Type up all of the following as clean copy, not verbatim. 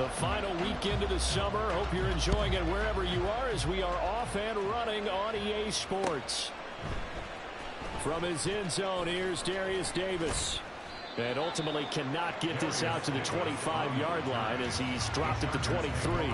The final weekend of the summer. Hope you're enjoying it wherever you are as we are off and running on EA Sports. From his end zone, here's Darius Davis. And ultimately cannot get this out to the 25-yard line as he's dropped at the 23.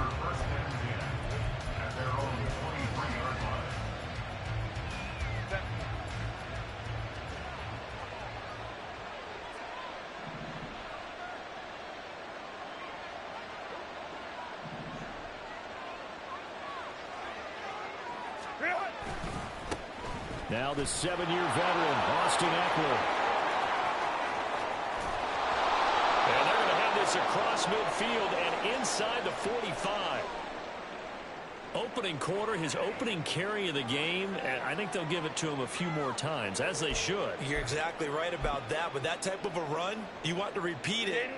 Now the 7-year veteran, Austin Eckler. And they're going to have this across midfield and inside the 45. Opening quarter, his opening carry of the game, and I think they'll give it to him a few more times, as they should. You're exactly right about that. With that type of a run, you want to repeat it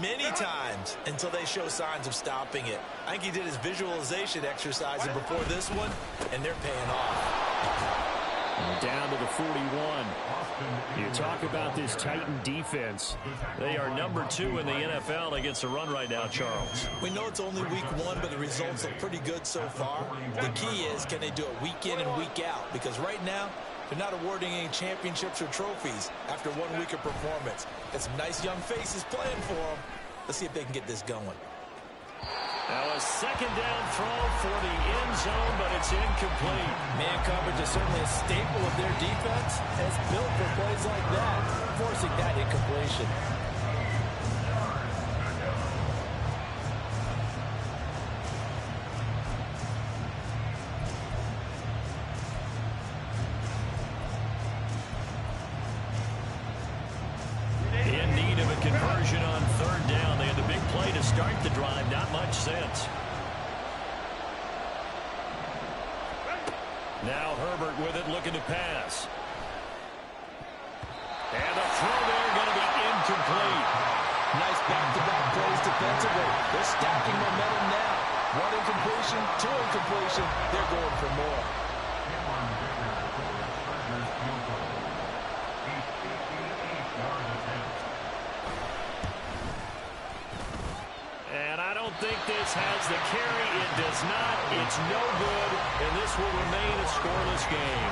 many times until they show signs of stopping it. I think he did his visualization exercises before this one, and they're paying off. And down to the 41. You talk about this Titan defense. They are number 2 in the NFL against the run right now, Charles. We know it's only week 1, but the results look pretty good so far. The key is, can they do it week in and week out? Because right now, they're not awarding any championships or trophies after 1 week of performance. Got some nice young faces playing for them. Let's see if they can get this going. Now a second down throw for the end zone, but it's incomplete. Man coverage is certainly a staple of their defense. It's built for plays like that, forcing that incompletion. In need of a conversion on third down. They had the big play to start the drive. Not much sense. Now Herbert with it, looking to pass. And the throw there going to be incomplete. Nice back-to-back plays defensively. They're stacking momentum now. 1 incompletion, 2 incompletion. They're going for more. And I don't think this has the carry. It does not. It's no good. And this will remain a scoreless game.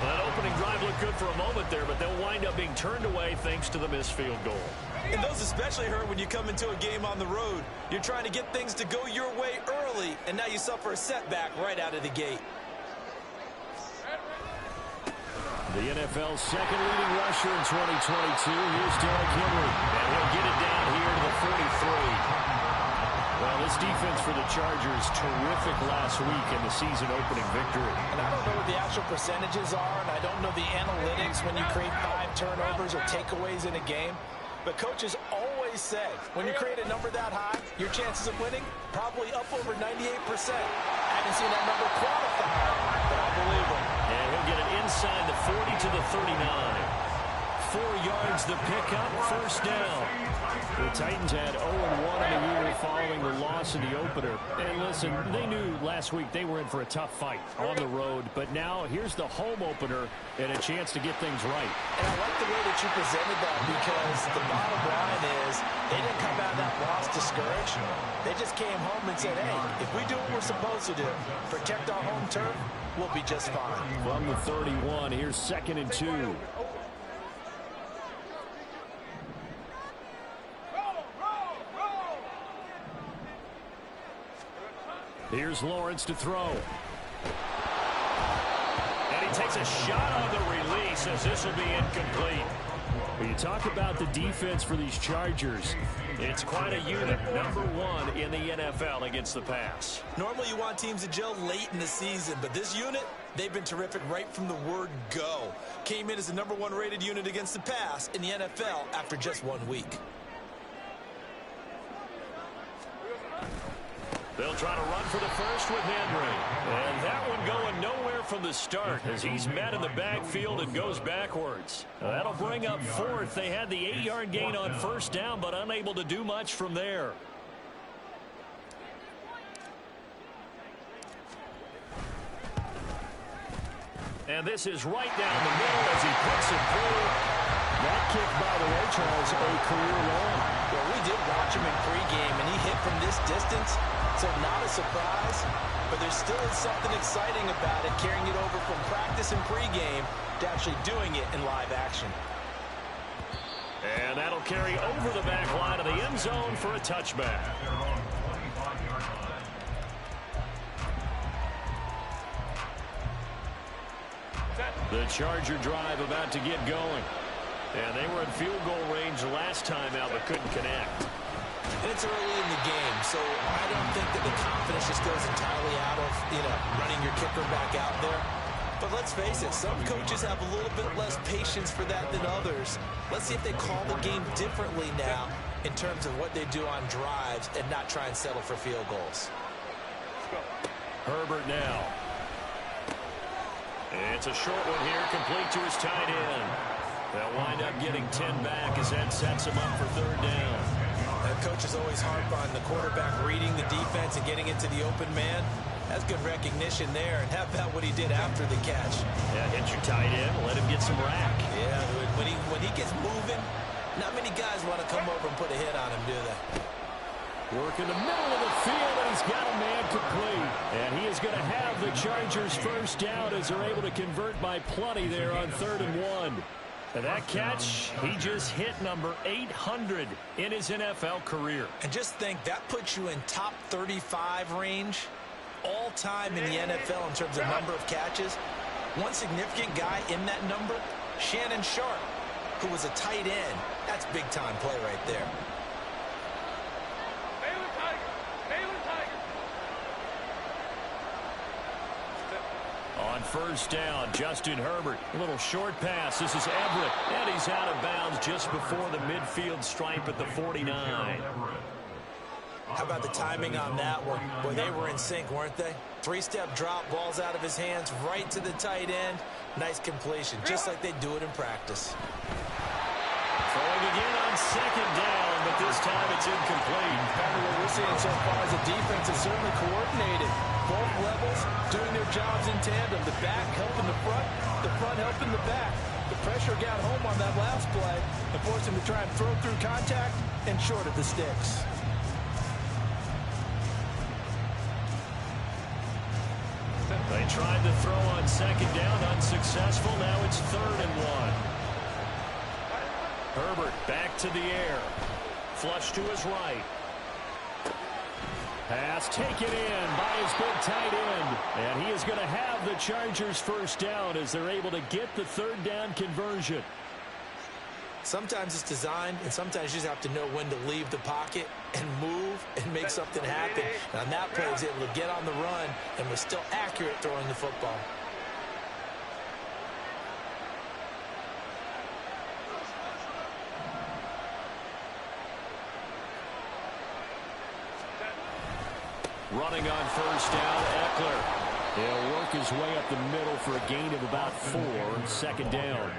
That opening drive looked good for a moment there, but they'll wind up being turned away thanks to the missed field goal. And those especially hurt when you come into a game on the road. You're trying to get things to go your way early, and now you suffer a setback right out of the gate. The NFL's second leading rusher in 2022. Here's Derrick Henry. And he'll get it down here to the 43. Well, this defense for the Chargers, terrific last week in the season-opening victory. And I don't know what the actual percentages are, and I don't know the analytics when you create 5 turnovers or takeaways in a game. But coaches always say, when you create a number that high, your chances of winning probably up over 98%. I haven't seen that number qualified, but I believe him. And he'll get it inside the 40 to the 39. 4 yards the pickup, first down. The Titans had 0-1 in the year following the loss in the opener. And listen, they knew last week they were in for a tough fight on the road. But now here's the home opener and a chance to get things right. And I like the way that you presented that, because the bottom line is they didn't come out of that loss discouraged. They just came home and said, hey, if we do what we're supposed to do, protect our home turf, we'll be just fine. From the 31, here's 2nd and 2. Here's Lawrence to throw. And he takes a shot on the release as this will be incomplete. When you talk about the defense for these Chargers, it's quite a unit. Number 1 in the NFL against the pass. Normally you want teams to gel late in the season, but this unit, they've been terrific right from the word go. Came in as the number 1 rated unit against the pass in the NFL after just 1 week. They'll try to run for the first with Henry. And that one going nowhere from the start as he's met in the backfield and goes backwards. That'll bring up 4th. They had the 8-yard gain on first down, but unable to do much from there. And this is right down the middle as he puts it through. That kick, by the way, Charles, a career long. Well, we did watch him in pregame, and he hit from this distance, so not a surprise, but there still is something exciting about it, carrying it over from practice and pregame to actually doing it in live action. And that'll carry over the back line of the end zone for a touchback. The Charger drive about to get going. And they were in field goal range last time out, but couldn't connect. And it's early in the game, so I don't think that the confidence just goes entirely out of, running your kicker back out there. But let's face it, some coaches have a little bit less patience for that than others. Let's see if they call the game differently now in terms of what they do on drives and not try and settle for field goals. Herbert now. It's a short one here, complete to his tight end. They'll wind up getting 10 back as that sets him up for third down. Coaches always harp on the quarterback reading the defense and getting into the open man. That's good recognition there. And how about what he did after the catch? Yeah, hit your tight end, let him get some rack. Yeah, when he gets moving, not many guys want to come over and put a hit on him, do they? Work in the middle of the field, and he's got a man complete. And he is going to have the Chargers first down as they're able to convert by plenty there on 3rd and 1. And that catch, he just hit number 800 in his NFL career. And just think, that puts you in top 35 range all time in the NFL in terms of number of catches. One significant guy in that number, Shannon Sharp, who was a tight end. That's big-time play right there. On first down, Justin Herbert. A little short pass. This is Everett. And he's out of bounds just before the midfield stripe at the 49. How about the timing on that one? Boy, they were in sync, weren't they? Three-step drop, ball's out of his hands, right to the tight end. Nice completion, just like they do it in practice. Throwing again on second down, but this time it's incomplete. What we're seeing so far is the defense is certainly coordinated. Both levels doing their jobs in tandem. The back helping the front helping the back. The pressure got home on that last play and forced him to try and throw through contact and short of the sticks. They tried to throw on second down, unsuccessful. Now it's 3rd and 1. Herbert back to the air. Flush to his right. Pass taken in by his big tight end. And he is going to have the Chargers first down as they're able to get the 3rd down conversion. Sometimes it's designed, and sometimes you just have to know when to leave the pocket and move and make something happen. And on that play, he was able to get on the run and was still accurate throwing the football. Running on first down, Eckler. He'll work his way up the middle for a gain of about 4, 2nd down.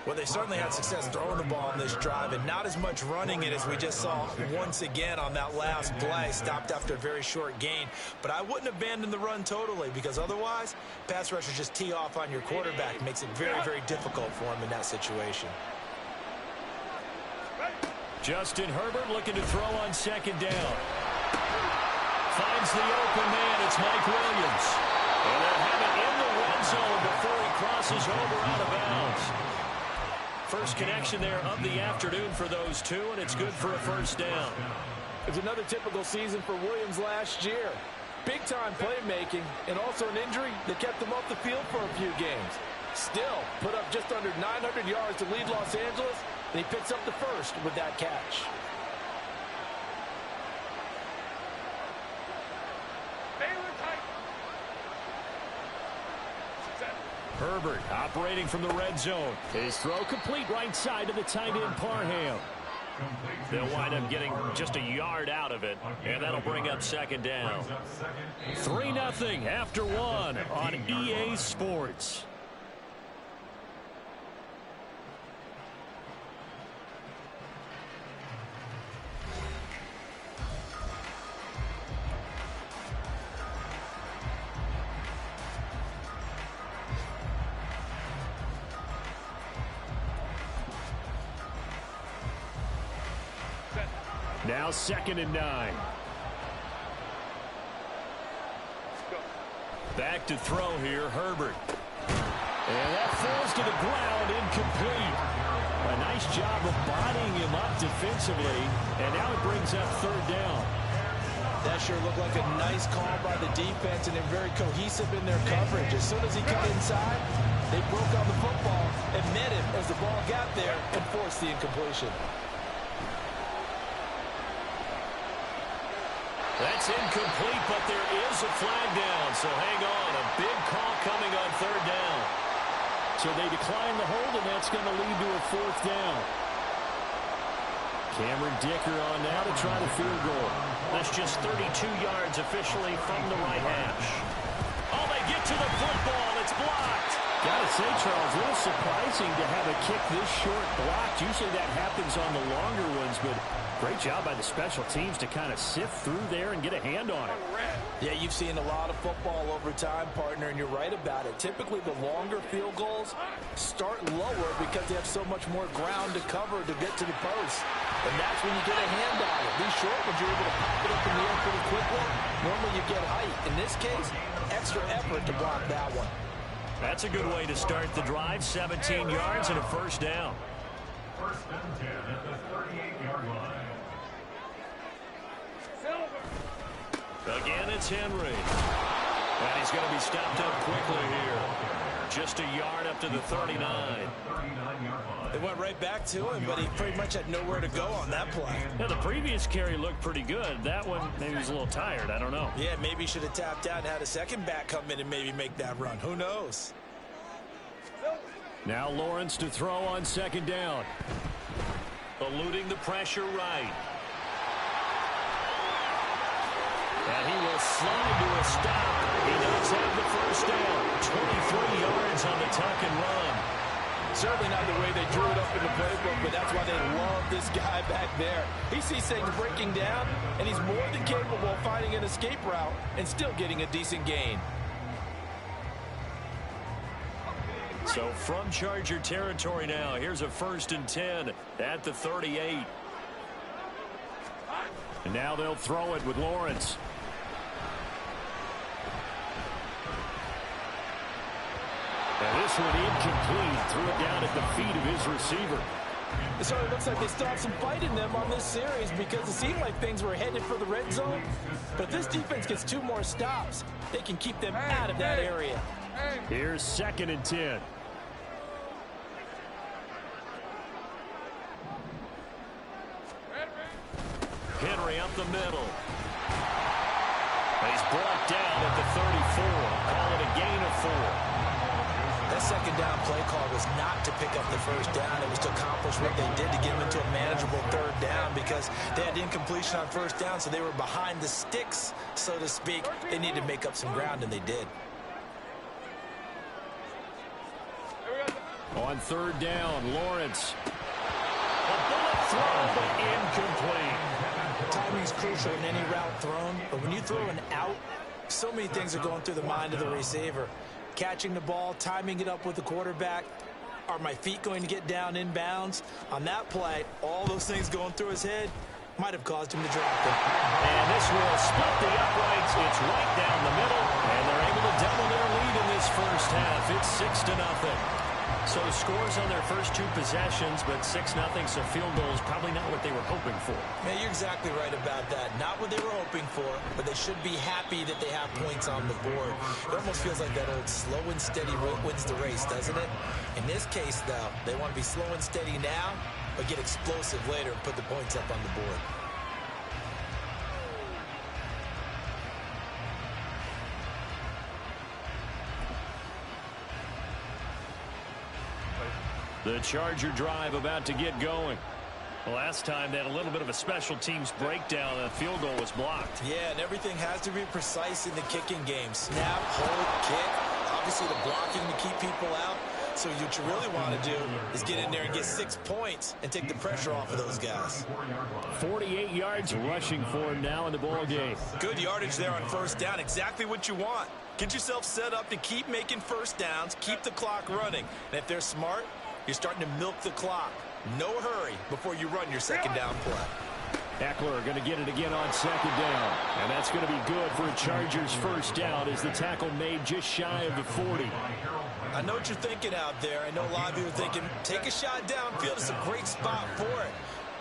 Well, they certainly had success throwing the ball on this drive, and not as much running it as we just saw once again on that last play. Stopped after a very short gain. But I wouldn't abandon the run totally, because otherwise, pass rushers just tee off on your quarterback. It makes it very, very difficult for him in that situation. Justin Herbert looking to throw on second down. Finds the open man. It's Mike Williams. And they'll have it in the red zone before he crosses over out of bounds. First connection there of the afternoon for those two, and it's good for a first down. It's another typical season for Williams last year. Big-time playmaking and also an injury that kept him off the field for a few games. Still, put up just under 900 yards to lead Los Angeles, and he picks up the first with that catch. Herbert operating from the red zone. His throw complete right side to the tight end Parham. They'll wind up getting just a yard out of it, and that'll bring up second down. 3-0 after 1 on EA Sports. Now 2nd and 9. Back to throw here, Herbert. And that falls to the ground, incomplete. A nice job of bodying him up defensively, and now it brings up third down. That sure looked like a nice call by the defense, and they're very cohesive in their coverage. As soon as he cut inside, they broke on the football and met him as the ball got there and forced the incompletion. That's incomplete, but there is a flag down, so hang on. A big call coming on third down. So they decline the hold, and that's going to lead to a fourth down. Cameron Dicker on now to try the field goal. That's just 32 yards officially from the right hash. Oh, they get to the football. It's blocked. Gotta say, Charles, a little surprising to have a kick this short blocked. Usually that happens on the longer ones, but great job by the special teams to kind of sift through there and get a hand on it. Yeah, you've seen a lot of football over time, partner, and you're right about it. Typically, the longer field goals start lower because they have so much more ground to cover to get to the post. And that's when you get a hand on it. These short ones, you're able to pop it up in the air pretty quickly. Normally, you get height. In this case, extra effort to block that one. That's a good way to start the drive. 17 yards and a first down. First and 10 at the 38-yard line. Again, it's Henry. And he's going to be stopped up quickly here. Just a yard up to the 39. They went right back to him, but he pretty much had nowhere to go on that play. Yeah, the previous carry looked pretty good. That one, maybe he was a little tired. I don't know. Yeah, maybe he should have tapped out and had a second back come in and maybe make that run. Who knows? Now Lawrence to throw on second down. Eluding the pressure right. And he will slide to a stop. He does have the first down. 23 yards on the tuck and run. Certainly not the way they drew it up in the playbook, but that's why they love this guy back there. He sees things breaking down, and he's more than capable of finding an escape route and still getting a decent gain. So from Charger territory now, here's a 1st and 10 at the 38. And now they'll throw it with Lawrence. And this one incomplete. Threw it down at the feet of his receiver. It certainly looks like they still have some fight in them on this series because it seemed like things were headed for the red zone. But if this defense gets 2 more stops, they can keep them out of that area. Here's 2nd and 10. Henry up the middle. He's brought down at the 34. Call it a gain of 4. That second down play call was not to pick up the first down. It was to accomplish what they did to get them into a manageable 3rd down because they had incompletion on 1st down, so they were behind the sticks, so to speak. They needed to make up some ground, and they did. On 3rd down, Lawrence. A bullet throw, but incomplete. Timing is crucial in any route thrown, but when you throw an out, so many things are going through the mind of the receiver. Catching the ball, timing it up with the quarterback. Are my feet going to get down inbounds? On that play, all those things going through his head might have caused him to drop it. And this will split the uprights. It's right down the middle, and they're able to double their lead in this first half. It's 6-0. So scores on their first 2 possessions, but 6-0, so field goal is probably not what they were hoping for. Man, you're exactly right about that. Not what they were hoping for, but they should be happy that they have points on the board. It almost feels like that old slow and steady wins the race, doesn't it? In this case, though, they want to be slow and steady now, but get explosive later and put the points up on the board. The Charger drive about to get going. Last time they had a little bit of a special teams breakdown. The field goal was blocked. Yeah, and everything has to be precise in the kicking game. Snap, hold, kick. Obviously the blocking to keep people out. So what you really want to do is get in there and get 6 points and take the pressure off of those guys. 48 yards rushing for him now in the ball game. Good yardage there on 1st down. Exactly what you want. Get yourself set up to keep making 1st downs, keep the clock running. And if they're smart, you're starting to milk the clock. No hurry before you run your 2nd down play. Eckler going to get it again on second down. And that's going to be good for a Chargers first down as the tackle made just shy of the 40. I know what you're thinking out there. I know a lot of you are thinking, take a shot downfield. It's a great spot for it.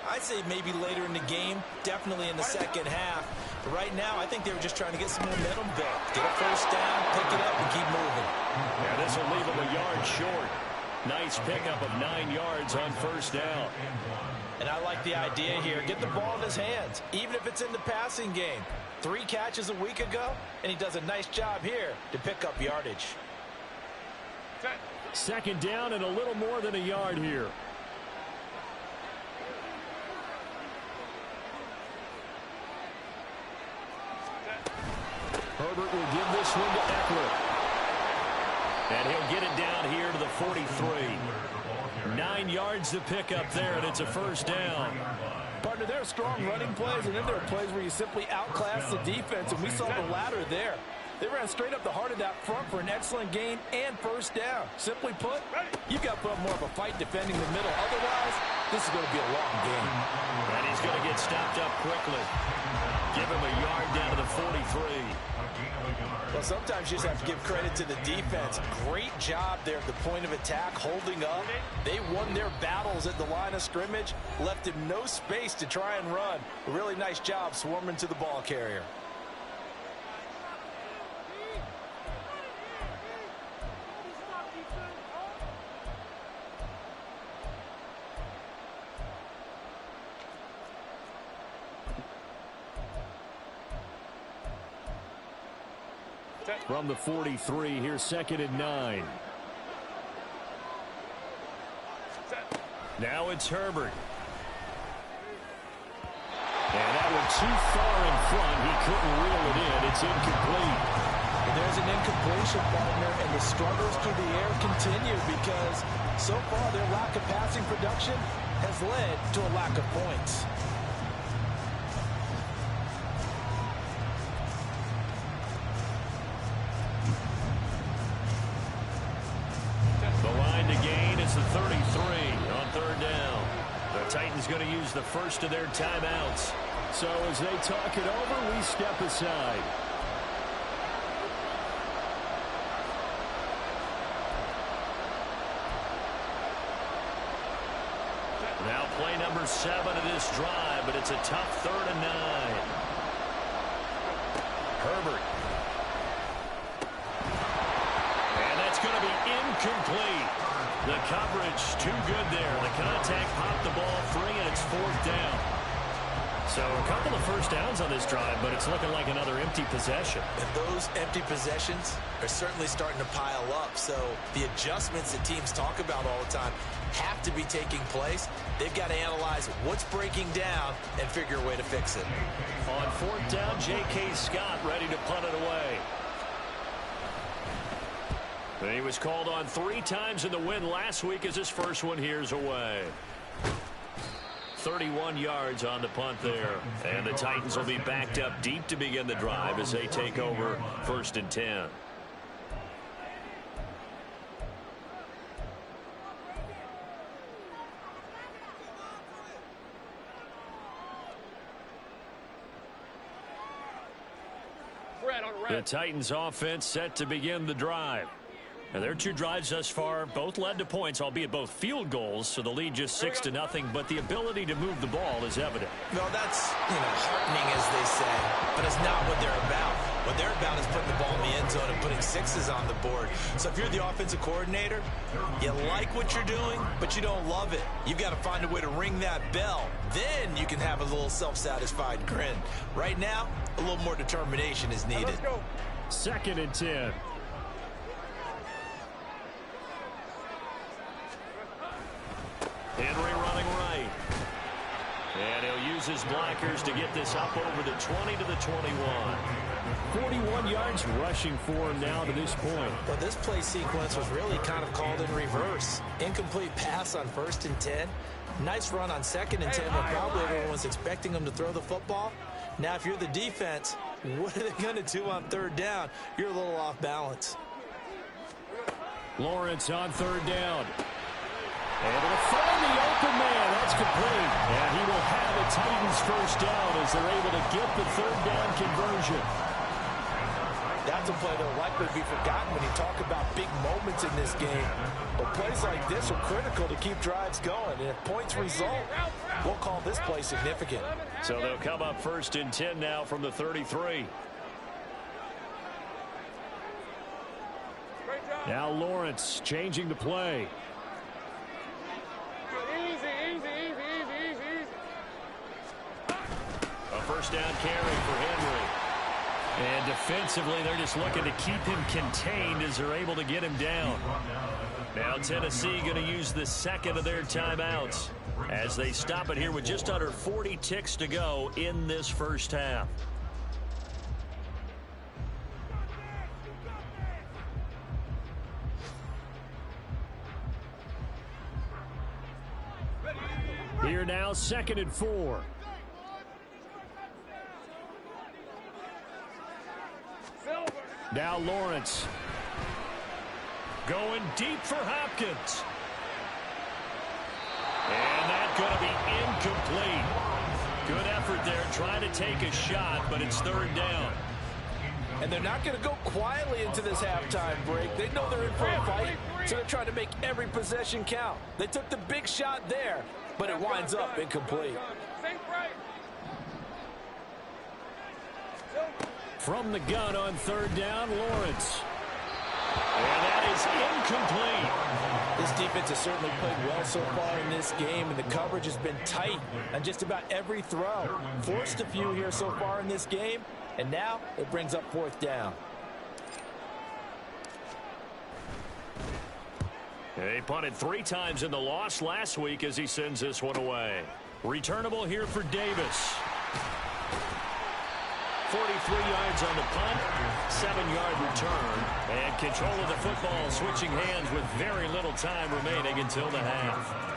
I'd say maybe later in the game, definitely in the second half. But right now, I think they were just trying to get some momentum built. Get a first down, pick it up, and keep moving. Yeah, this will leave them a yard short. Nice pickup of 9 yards on first down. And I like the idea here. Get the ball in his hands, even if it's in the passing game. 3 catches a week ago, and he does a nice job here to pick up yardage. Second down and a little more than a yard here. Herbert will give this one to Eckler. And he'll get it down here to the 43. 9 yards to pick up there, and it's a first down. Partner, there are strong running plays, and then there are plays where you simply outclass the defense, and we saw the latter there. They ran straight up the heart of that front for an excellent gain and first down. Simply put, you've got to put up more of a fight defending the middle. Otherwise, this is going to be a long game. And he's going to get stopped up quickly. Give him a yard down to the 43. Well, sometimes you just have to give credit to the defense. Great job there at the point of attack, holding up. They won their battles at the line of scrimmage, left him no space to try and run. A really nice job swarming to the ball carrier. From the 43, here's 2nd and 9. Now it's Herbert. And that one too far in front. He couldn't reel it in. It's incomplete. And there's an incompletion, partner, and the struggles through the air continue because so far their lack of passing production has led to a lack of points. The 33 on third down. The Titans going to use the first of their timeouts. So as they talk it over, we step aside. Now play number 7 of this drive, but it's a tough 3rd and 9. Herbert. And that's going to be incomplete. The coverage too good there. The contact popped the ball free, and it's 4th down. So a couple of first downs on this drive, but it's looking like another empty possession. And those empty possessions are certainly starting to pile up. So the adjustments that teams talk about all the time have to be taking place. They've got to analyze what's breaking down and figure a way to fix it. On 4th down, J.K. Scott ready to punt it away. He was called on 3 times in the win last week as his first one here's away. 31 yards on the punt there. And the Titans will be backed up deep to begin the drive as they take over 1st and 10. The Titans offense set to begin the drive. And their 2 drives thus far both led to points, albeit both field goals, so the lead just 6-0, but the ability to move the ball is evident. Well, that's, heartening, as they say, but it's not what they're about. What they're about is putting the ball in the end zone and putting 6s on the board. So if you're the offensive coordinator, you like what you're doing, but you don't love it. You've got to find a way to ring that bell. Then you can have a little self-satisfied grin. Right now, a little more determination is needed. 2nd and 10. Henry running right. And he'll use his blockers to get this up over the 20 to the 21. 41 yards rushing for him now to this point. But this play sequence was really kind of called in reverse. Incomplete pass on 1st and 10. Nice run on 2nd and 10 when probably everyone was expecting him to throw the football. Now, if you're the defense, what are they going to do on 3rd down? You're a little off balance. Lawrence on 3rd down. Able to find the open man. That's complete. And he will have the Titans first down as they're able to get the third down conversion. That's a play that will likely be forgotten when you talk about big moments in this game. But plays like this are critical to keep drives going. And if points result, we'll call this play significant. So they'll come up first and 10 now from the 33. Now Lawrence changing the play. A first down carry for Henry. And defensively, they're just looking to keep him contained as they're able to get him down. Now Tennessee going to use the second of their timeouts as they stop it here with just under 40 ticks to go in this first half. Here now, 2nd and 4. Now Lawrence going deep for Hopkins. And that's going to be incomplete. Good effort there trying to take a shot, but it's third down. And they're not going to go quietly into this halftime break. They know they're in for a fight, so they're trying to make every possession count. They took the big shot there, but it winds up incomplete. From the gun on third down, Lawrence. And that is incomplete. This defense has certainly played well so far in this game, and the coverage has been tight on just about every throw. Forced a few here so far in this game, and now it brings up fourth down. He punted 3 times in the loss last week as he sends this one away. Returnable here for Davis. 43 yards on the punt, 7-yard return, and control of the football switching hands with very little time remaining until the half.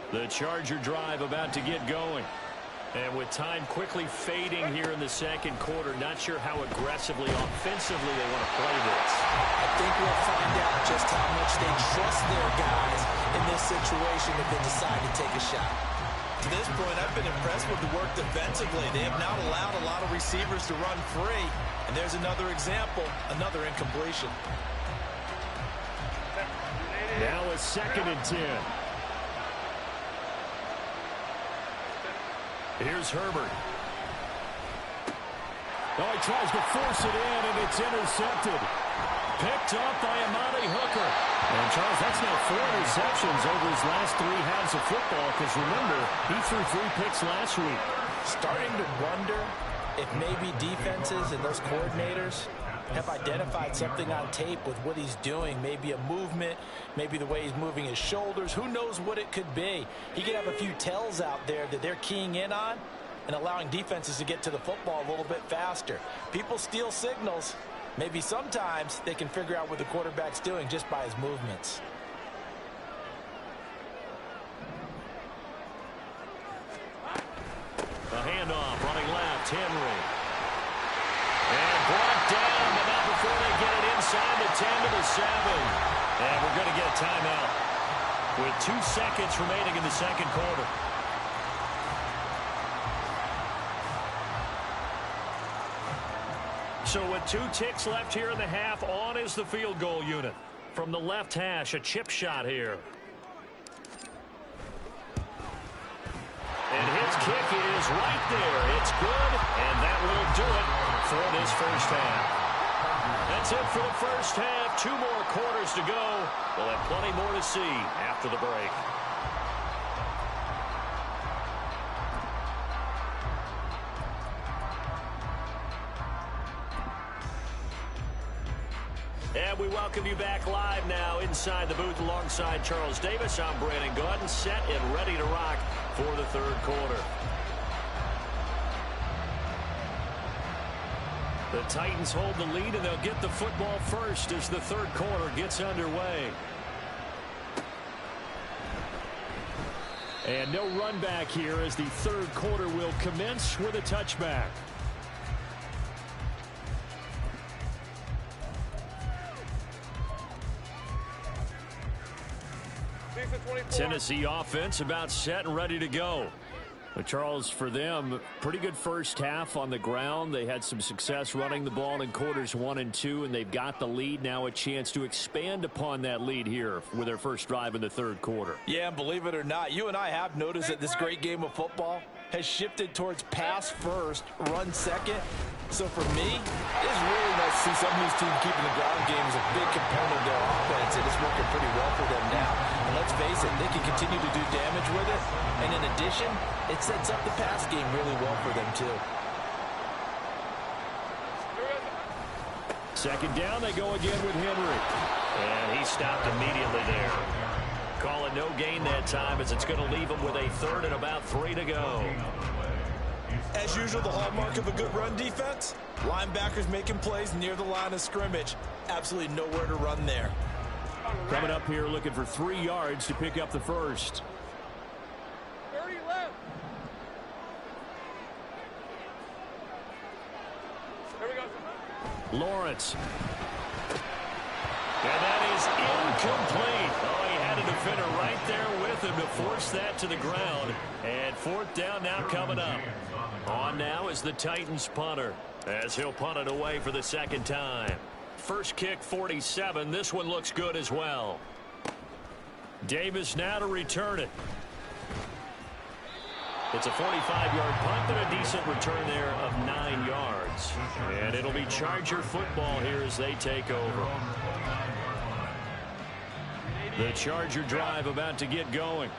The Charger drive about to get going. And with time quickly fading here in the second quarter, not sure how aggressively, offensively they want to play this. I think we'll find out just how much they trust their guys in this situation if they decide to take a shot. To this point, I've been impressed with the work defensively. They have not allowed a lot of receivers to run free. And there's another example, another incompletion. Now a 2nd and 10. Here's Herbert. Oh, he tries to force it in, and it's intercepted. Picked up by Amani Hooker. And, Charles, that's now 4 interceptions over his last 3 halves of football, because, remember, he threw 3 picks last week. Starting to wonder if maybe defenses and those coordinators have identified something on tape with what he's doing. Maybe a movement, maybe the way he's moving his shoulders. Who knows what it could be? He could have a few tells out there that they're keying in on and allowing defenses to get to the football a little bit faster. People steal signals. Maybe sometimes they can figure out what the quarterback's doing just by his movements. The handoff, running left, Henry. And brought down, but not before they get it inside the 10 to the 7. And we're going to get a timeout with 2 seconds remaining in the second quarter. So with 2 ticks left here in the half, on is the field goal unit. From the left hash, a chip shot here. And his kick is right there. It's good, and that will do it for this first half. That's it for the first half. 2 more quarters to go. We'll have plenty more to see after the break. And we welcome you back live now inside the booth alongside Charles Davis. I'm Brandon Gaudin, set and ready to rock for the third quarter. The Titans hold the lead, and they'll get the football first as the third quarter gets underway. And no run back here as the third quarter will commence with a touchback. Tennessee offense about set and ready to go. But Charles, for them, pretty good first half on the ground. They had some success running the ball in quarters 1 and 2, and they've got the lead. Now a chance to expand upon that lead here with their first drive in the third quarter. Yeah, and believe it or not, you and I have noticed that this great game of football has shifted towards pass first, run second. So for me, it's really nice to see some of these teams keeping the ground game as a big component of their offense, and it's working pretty well for them now. And let's face it, they can continue to do damage with it. And in addition, it sets up the pass game really well for them too. Second down, they go again with Henry. And he stopped immediately there. Call it no gain that time as it's going to leave him with a third and about 3 to go. As usual, the hallmark of a good run defense, linebackers making plays near the line of scrimmage. Absolutely nowhere to run there. Coming up here looking for 3 yards to pick up the first. 30 left. There we go. Lawrence. And that is incomplete. Oh, he had a defender right there with him to force that to the ground. And fourth down now coming up. On now is the Titans punter as he'll punt it away for the second time. First kick 47. This one looks good as well. Davis now to return it. It's a 45-yard punt, but a decent return there of 9 yards. And it'll be Charger football here as they take over. The Charger drive about to get going.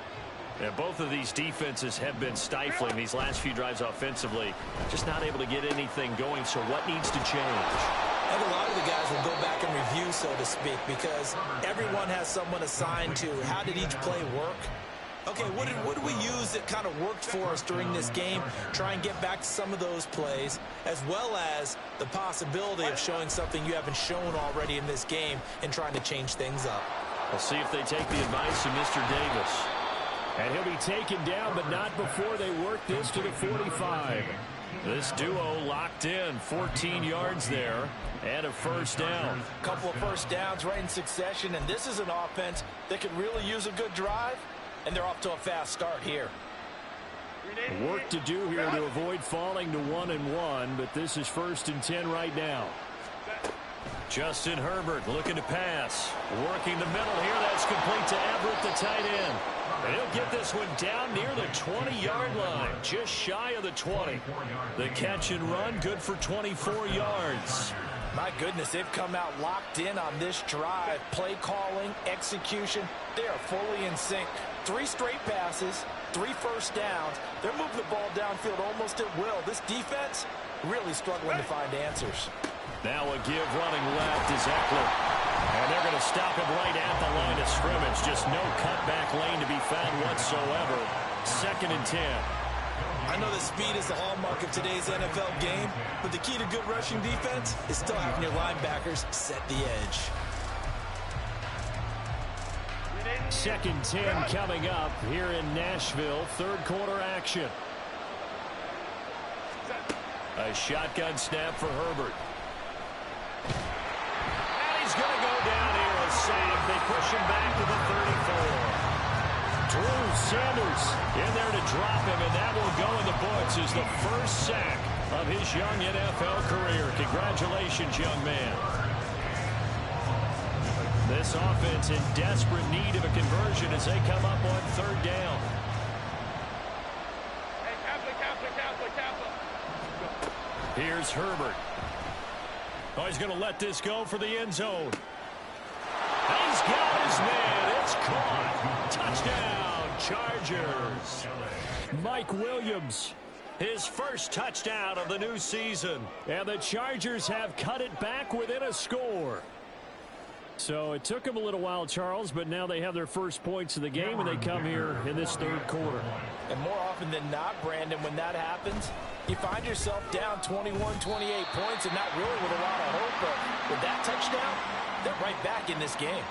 And both of these defenses have been stifling these last few drives offensively. Just not able to get anything going, so what needs to change? And a lot of the guys will go back and review, so to speak, because everyone has someone assigned to how did each play work. Okay, what did we use that kind of worked for us during this game? Try and get back to some of those plays, as well as the possibility of showing something you haven't shown already in this game and trying to change things up. We'll see if they take the advice of Mr. Davis. And he'll be taken down, but not before they work this to the 45. This duo locked in, 14 yards there, and a first down. A couple of first downs right in succession, and this is an offense that could really use a good drive, and they're off to a fast start here. Work to do here to avoid falling to 1-1, but this is 1st and 10 right now. Justin Herbert looking to pass. Working the middle here. That's complete to Everett, the tight end. And he'll get this one down near the 20-yard line, just shy of the 20. The catch and run, good for 24 yards. My goodness, they've come out locked in on this drive. Play calling, execution, they are fully in sync. 3 straight passes, 3 first downs. They're moving the ball downfield almost at will. This defense really struggling to find answers. Now a give running left is Eckler. And they're going to stop him right at the line of scrimmage. Just no cutback lane to be found whatsoever. 2nd and 10. I know that speed is the hallmark of today's NFL game, but the key to good rushing defense is still having your linebackers set the edge. 2nd 10 coming up here in Nashville. Third quarter action. A shotgun snap for Herbert. He's going to go down here and save. They push him back to the 34. Drew Sanders in there to drop him, and that will go in the books as the first sack of his young NFL career. Congratulations, young man. This offense in desperate need of a conversion as they come up on 3rd down. Hey, Kaplan. Here's Herbert. Oh, he's going to let this go for the end zone. He's got his man. It's caught. Touchdown, Chargers. Mike Williams, his first touchdown of the new season. And the Chargers have cut it back within a score. So it took them a little while, Charles, but now they have their first points of the game, and they come here in this third quarter. And more often than not, Brandon, when that happens, you find yourself down 21, 28 points and not really with a lot of hope. But with that touchdown, they're right back in this game.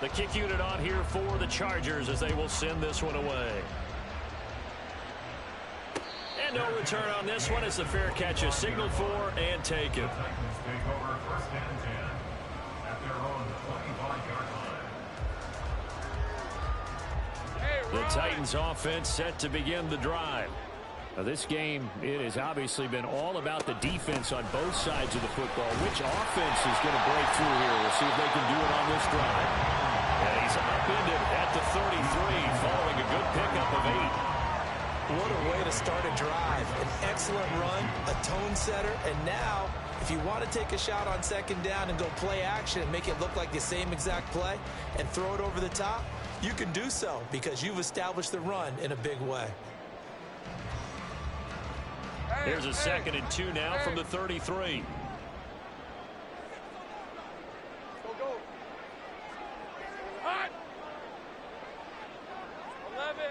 The kick unit on here for the Chargers as they will send this one away. And no return on this one. It's a fair catch, a signal for and taken. Take over first and 10 at their own 25-yard line. The Titans offense set to begin the drive. Now this game, it has obviously been all about the defense on both sides of the football. Which offense is going to break through here? We'll see if they can do it on this drive. And he's upended at the 33 following a good pickup of 8. What a way to start a drive. An excellent run, a tone setter, and now, if you want to take a shot on second down and go play action and make it look like the same exact play and throw it over the top, you can do so because you've established the run in a big way. Here's a 2nd and 2 now from the 33. Go. Hot. 11.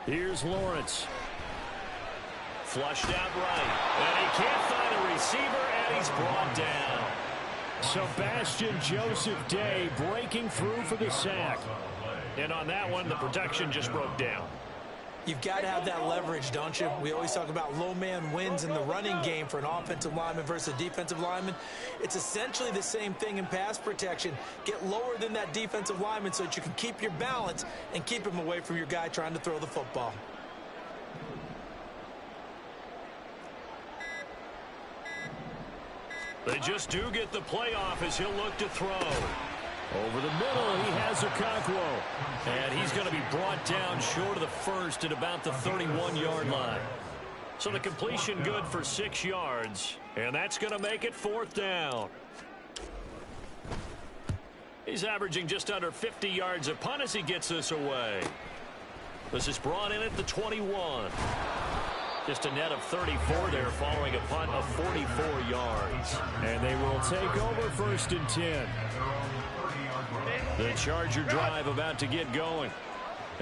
Here's Lawrence. Flushed out right. And he can't find a receiver, and he's brought down. Sebastian Joseph Day breaking through for the sack. And on that one, the protection just broke down. You've got to have that leverage, don't you? We always talk about low man wins in the running game for an offensive lineman versus a defensive lineman. It's essentially the same thing in pass protection. Get lower than that defensive lineman so that you can keep your balance and keep him away from your guy trying to throw the football. They just do get the playoff as he'll look to throw. Over the middle, he has Okonkwo. And he's going to be brought down short of the first at about the 31-yard line. So the completion good for 6 yards. And that's going to make it 4th down. He's averaging just under 50 yards a punt as he gets this away. This is brought in at the 21. Just a net of 34 there following a punt of 44 yards. And they will take over 1st and 10. The Charger drive about to get going.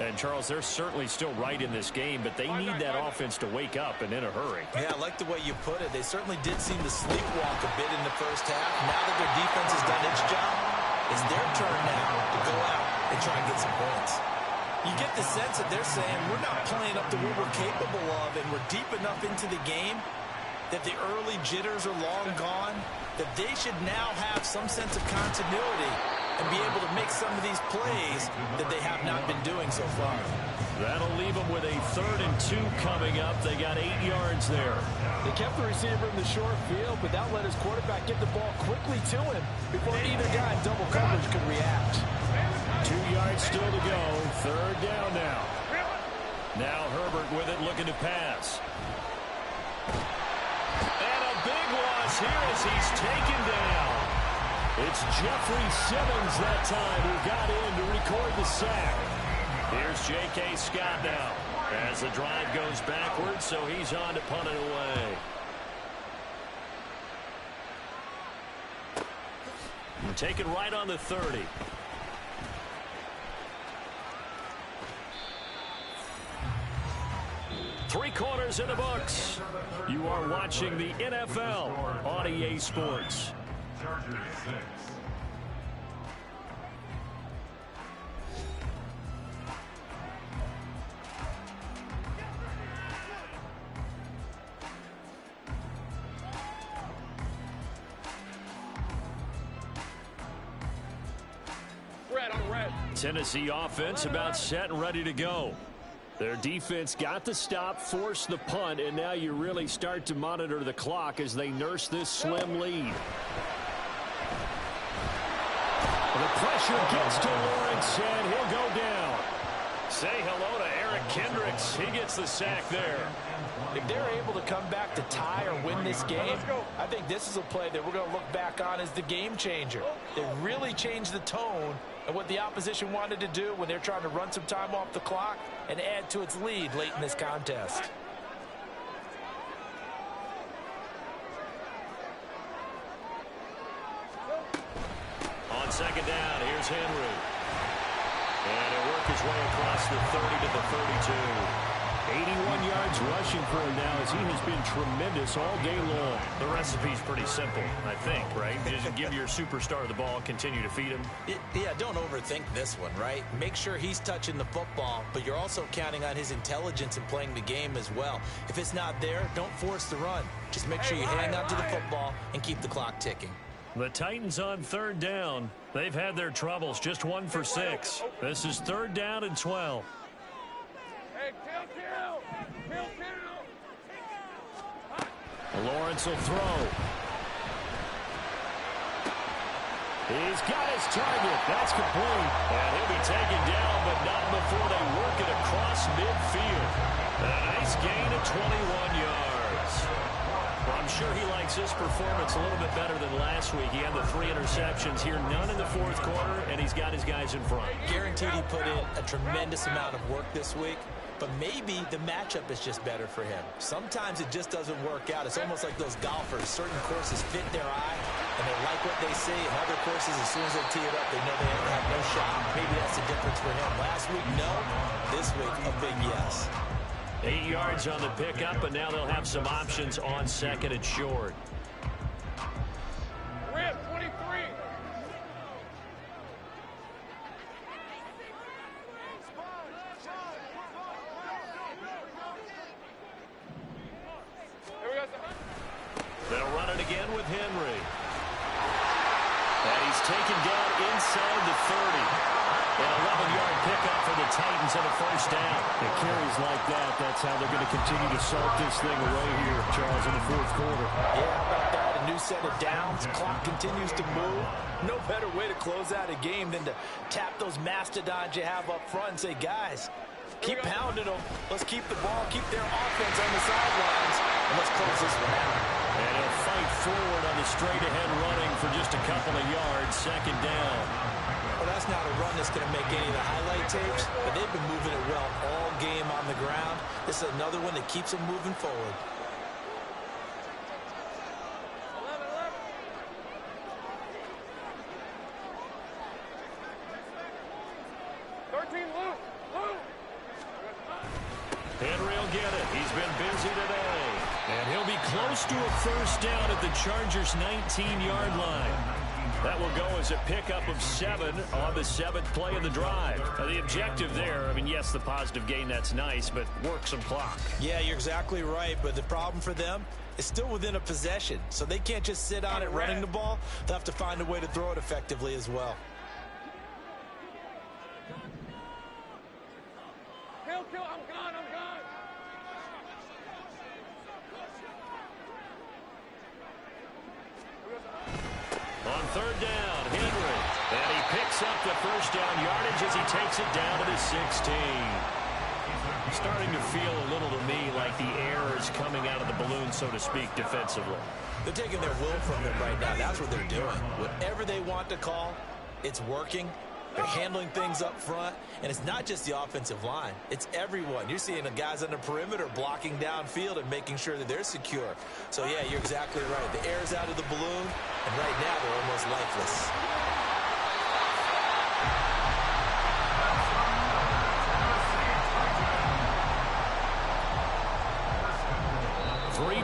And, Charles, they're certainly still right in this game, but they need that offense to wake up and in a hurry. Yeah, I like the way you put it. They certainly did seem to sleepwalk a bit in the first half. Now that their defense has done its job, it's their turn now to go out and try and get some points. You get the sense that they're saying we're not playing up to what we're capable of, and we're deep enough into the game that the early jitters are long gone, that they should now have some sense of continuity and be able to make some of these plays that they have not been doing so far. That'll leave them with a 3rd and 2 coming up. They got 8 yards there. They kept the receiver in the short field, but that let his quarterback get the ball quickly to him before either guy in double coverage could react. 2 yards still to go. 3rd down now. Now Herbert with it, looking to pass. And a big loss here as he's taken down. It's Jeffrey Simmons that time who got in to record the sack. Here's J.K. Scott now as the drive goes backwards, so he's on to punt it away. And take it right on the 30. Three quarters in the books. You are watching the NFL on EA Sports. Chargers 6. Red. Tennessee offense about set and ready to go. Their defense got the stop, forced the punt, and now you really start to monitor the clock as they nurse this slim lead. The pressure gets to Lawrence, and he'll go down. Say hello to Eric Kendricks. He gets the sack there. If they're able to come back to tie or win this game, I think this is a play that we're going to look back on as the game changer. They really changed the tone and what the opposition wanted to do when they're trying to run some time off the clock and add to its lead late in this contest. second down, here's Henry. And he'll work his way across the 30 to the 32. 81 yards rushing for him now as he has been tremendous all day long. The recipe's pretty simple, I think, right? Just give your superstar the ball, continue to feed him. Yeah, don't overthink this one, right? Make sure he's touching the football, but you're also counting on his intelligence in playing the game as well. If it's not there, don't force the run. Just make sure you hang on to the football and keep the clock ticking. The Titans on third down. They've had their troubles, just 1 for 6. This is third down and 12. Lawrence will throw. He's got his target. That's complete. And he'll be taken down, but not before they work it across midfield. A nice gain of 21 yards. Well, I'm sure he likes his performance a little bit better than last week. He had the 3 interceptions here, none in the fourth quarter, and he's got his guys in front. Guaranteed he put in a tremendous amount of work this week. But maybe the matchup is just better for him. Sometimes it just doesn't work out. It's almost like those golfers. Certain courses fit their eye, and they like what they see. And other courses, as soon as they tee it up, they know they have no shot. Maybe that's the difference for him. Last week, no. This week, a big yes. 8 yards on the pickup, but now they'll have some options on second and short. Rip, 23. They'll run it again with Henry. And he's taken down inside the 30. An 11-yard pickup for the Titans and a first down. It carries like that. That's how they're going to continue to salt this thing away here, Charles, in the fourth quarter. Yeah, how about that? A new set of downs. Clock continues to move. No better way to close out a game than to tap those mastodons you have up front and say, guys, keep pounding them. Let's keep the ball, keep their offense on the sidelines, and let's close this one out. And he'll fight forward on the straight-ahead running for just a couple of yards. Second down. Well, that's not a run that's going to make any of the highlight tapes, but they've been moving it well all game on the ground. This is another one that keeps them moving forward. 13, Luke. Henry will get it. He's been busy today. And he'll be close to a first down at the Chargers' 19-yard line. That will go as a pickup of 7 on the 7th play of the drive. The objective there, I mean, yes, the positive gain, that's nice, but work some clock. Yeah, you're exactly right, but the problem for them is still within a possession, so they can't just sit on it running the ball. They'll have to find a way to throw it effectively as well. Kill, I'm gone. On third down, Henry. And he picks up the first down yardage as he takes it down to the 16. Starting to feel a little to me like the air is coming out of the balloon, so to speak, defensively. They're taking their will from them right now. That's what they're doing. Whatever they want to call, it's working. They're handling things up front, and it's not just the offensive line. It's everyone. You're seeing the guys on the perimeter blocking downfield and making sure that they're secure. So, yeah, you're exactly right. The air's out of the balloon, and right now they're almost lifeless.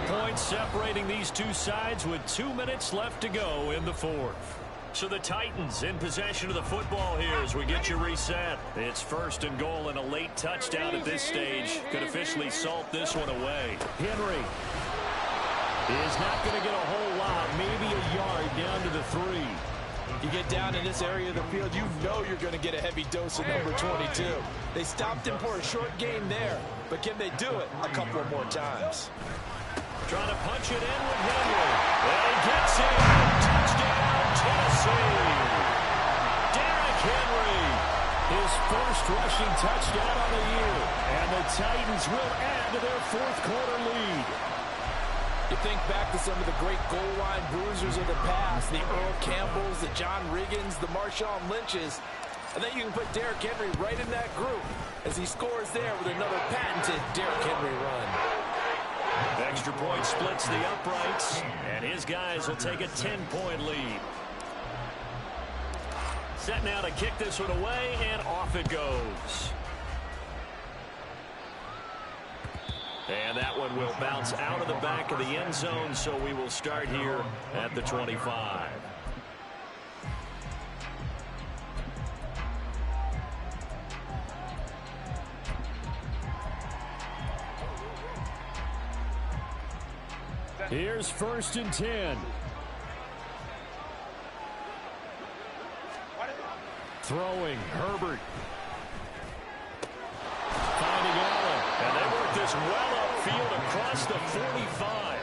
Points separating these two sides with 2 minutes left to go in the fourth. So the Titans in possession of the football here as we get you reset. It's first and goal and a late touchdown at this stage. Could officially salt this one away. Henry is not going to get a whole lot, maybe a yard down to the 3. You get down in this area of the field, you know you're going to get a heavy dose of number 22. They stopped him for a short gain there, but can they do it a couple more times? Trying to punch it in with Henry. And he gets in. Touchdown, Tennessee. Derrick Henry. His first rushing touchdown on the year. And the Titans will add to their fourth quarter lead. You think back to some of the great goal line bruisers of the past, the Earl Campbells, the John Riggins, the Marshawn Lynches. I think you can put Derrick Henry right in that group as he scores there with another patented Derrick Henry run. Extra point splits the uprights, and his guys will take a 10-point lead. set now to kick this one away, and off it goes. And that one will bounce out of the back of the end zone, so we will start here at the 25. Here's 1st and 10. Throwing, Herbert. Finding Allen. And they work this well upfield across the 45.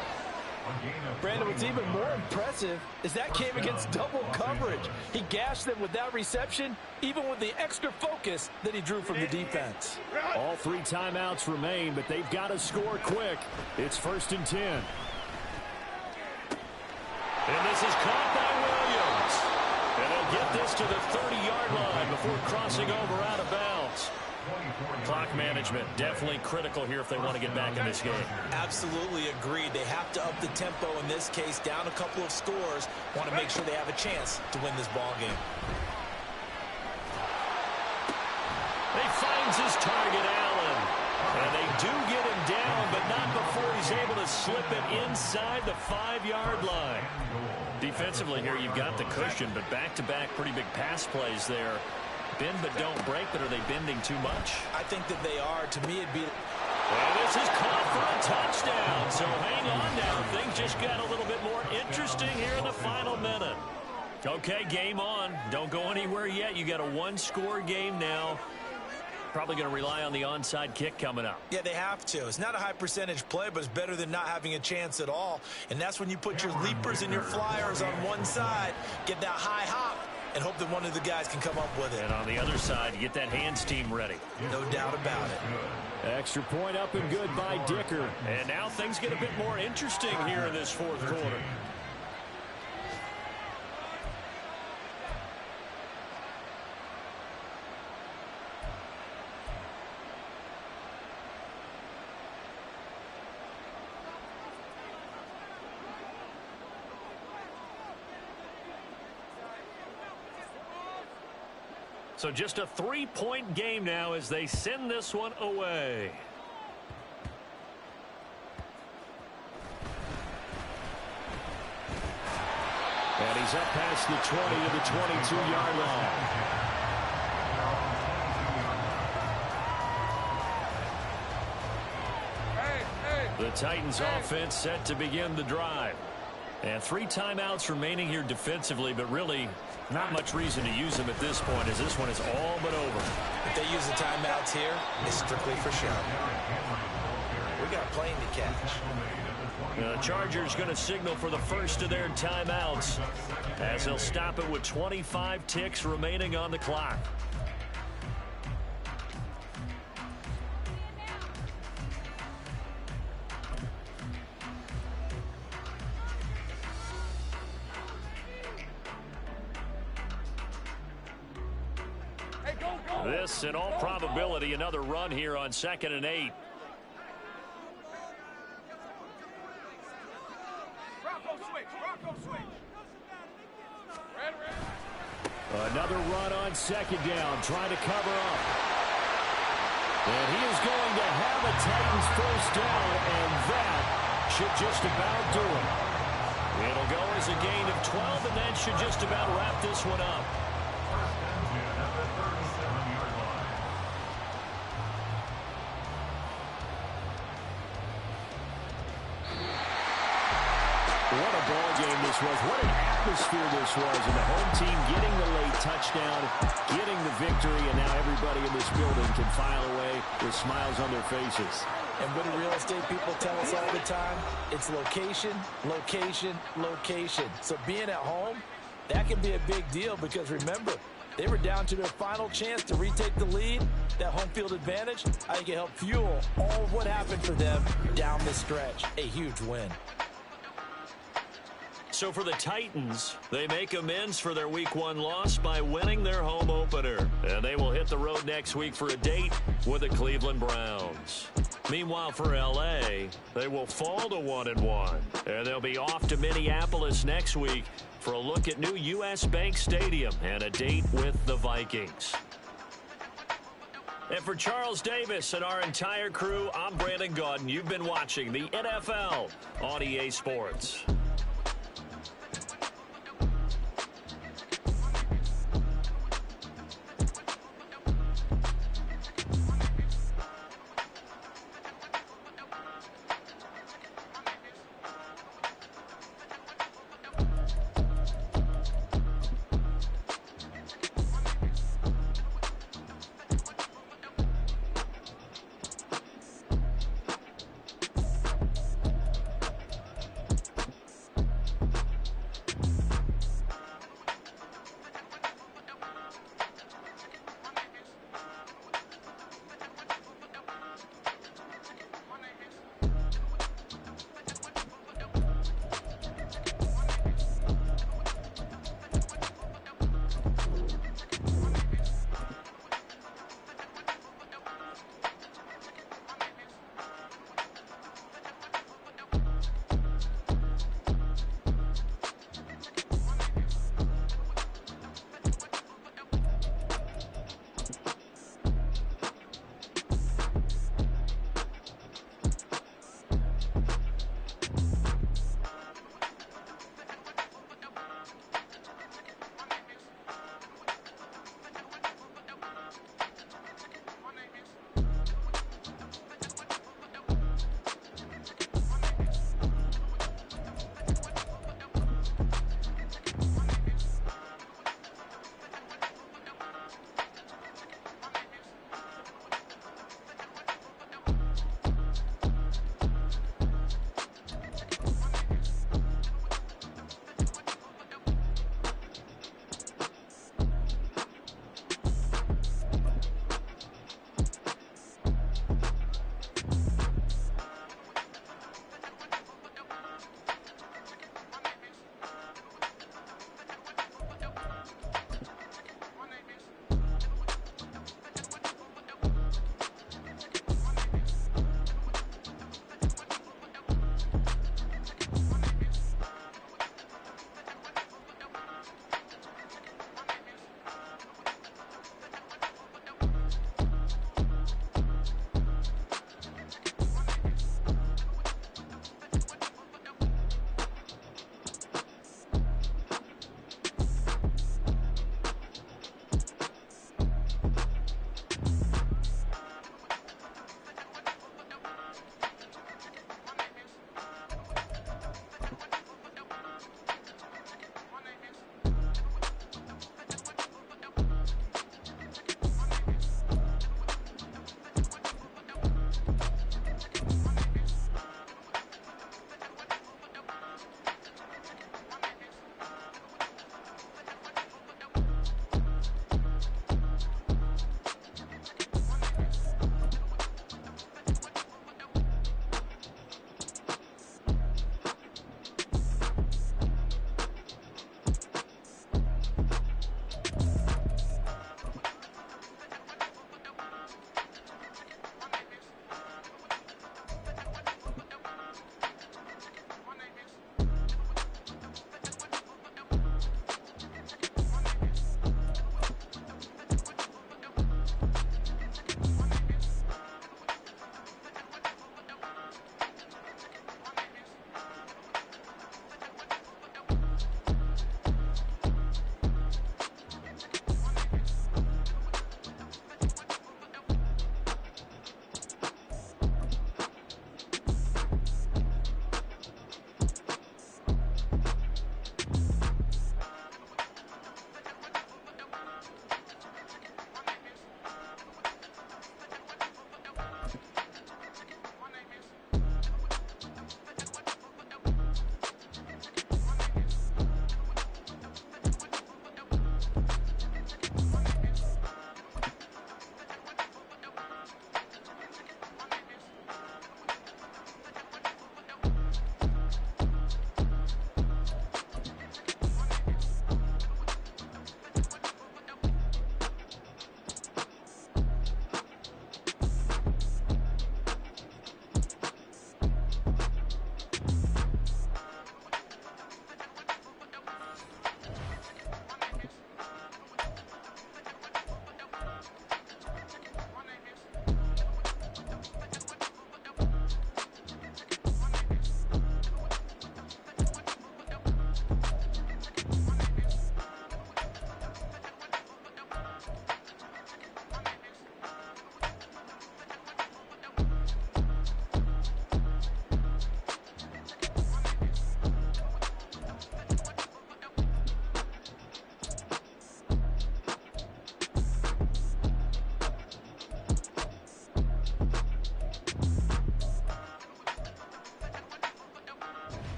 Brandon, what's even more impressive is that came against double coverage. He gashed them with that reception, even with the extra focus that he drew from the defense. All 3 timeouts remain, but they've got to score quick. It's 1st and 10. And this is caught by Williams. And they'll get this to the 30-yard line before crossing over out of bounds. Clock management definitely critical here if they want to get back in this game. Absolutely agreed. They have to up the tempo in this case, down a couple of scores. Want to make sure they have a chance to win this ball game. He finds his target, Allen. And they do get him down, but not before he's able to slip it inside the 5-yard line. Defensively here, you've got the cushion, but back-to-back pretty big pass plays there. Bend but don't break, but are they bending too much? I think that they are. To me, it'd be... And this is caught for a touchdown. So hang on now. Things just got a little bit more interesting here in the final minute. Okay, game on. Don't go anywhere yet. You got a 1-score game now. Probably going to rely on the onside kick coming up. Yeah, they have to. It's not a high percentage play, but it's better than not having a chance at all. And that's when you put your leapers and your flyers on one side, get that high hop, and hope that one of the guys can come up with it. And on the other side, you get that hands team ready. No doubt about it. Extra point up and good by Dicker. And now things get a bit more interesting here in this 4th quarter. So just a 3-point game now as they send this one away. And he's up past the 20 to the 22-yard line. The Titans offense set to begin the drive. And 3 timeouts remaining here defensively, but really not much reason to use them at this point as this one is all but over. If they use the timeouts here, it's strictly for show. We got a plane to catch. The Chargers going to signal for the first of their timeouts as they'll stop it with 25 ticks remaining on the clock. This, in all probability, another run here on 2nd and 8. Another run on 2nd down, trying to cover up. And he is going to have a Titans first down, and that should just about do it. It'll go as a gain of 12, and that should just about wrap this one up. What a ball game this was. What an atmosphere this was. And the home team getting the late touchdown, getting the victory, and now everybody in this building can file away with smiles on their faces. And what do real estate people tell us all the time? It's location, location, location. So being at home, that can be a big deal because remember, they were down to their final chance to retake the lead. That home field advantage, I think it helped fuel all of what happened for them down the stretch. A huge win. So for the Titans, they make amends for their Week 1 loss by winning their home opener. And they will hit the road next week for a date with the Cleveland Browns. Meanwhile, for L.A., they will fall to 1-1. And they'll be off to Minneapolis next week for a look at new U.S. Bank Stadium and a date with the Vikings. And for Charles Davis and our entire crew, I'm Brandon Gaudin. You've been watching the NFL on EA Sports.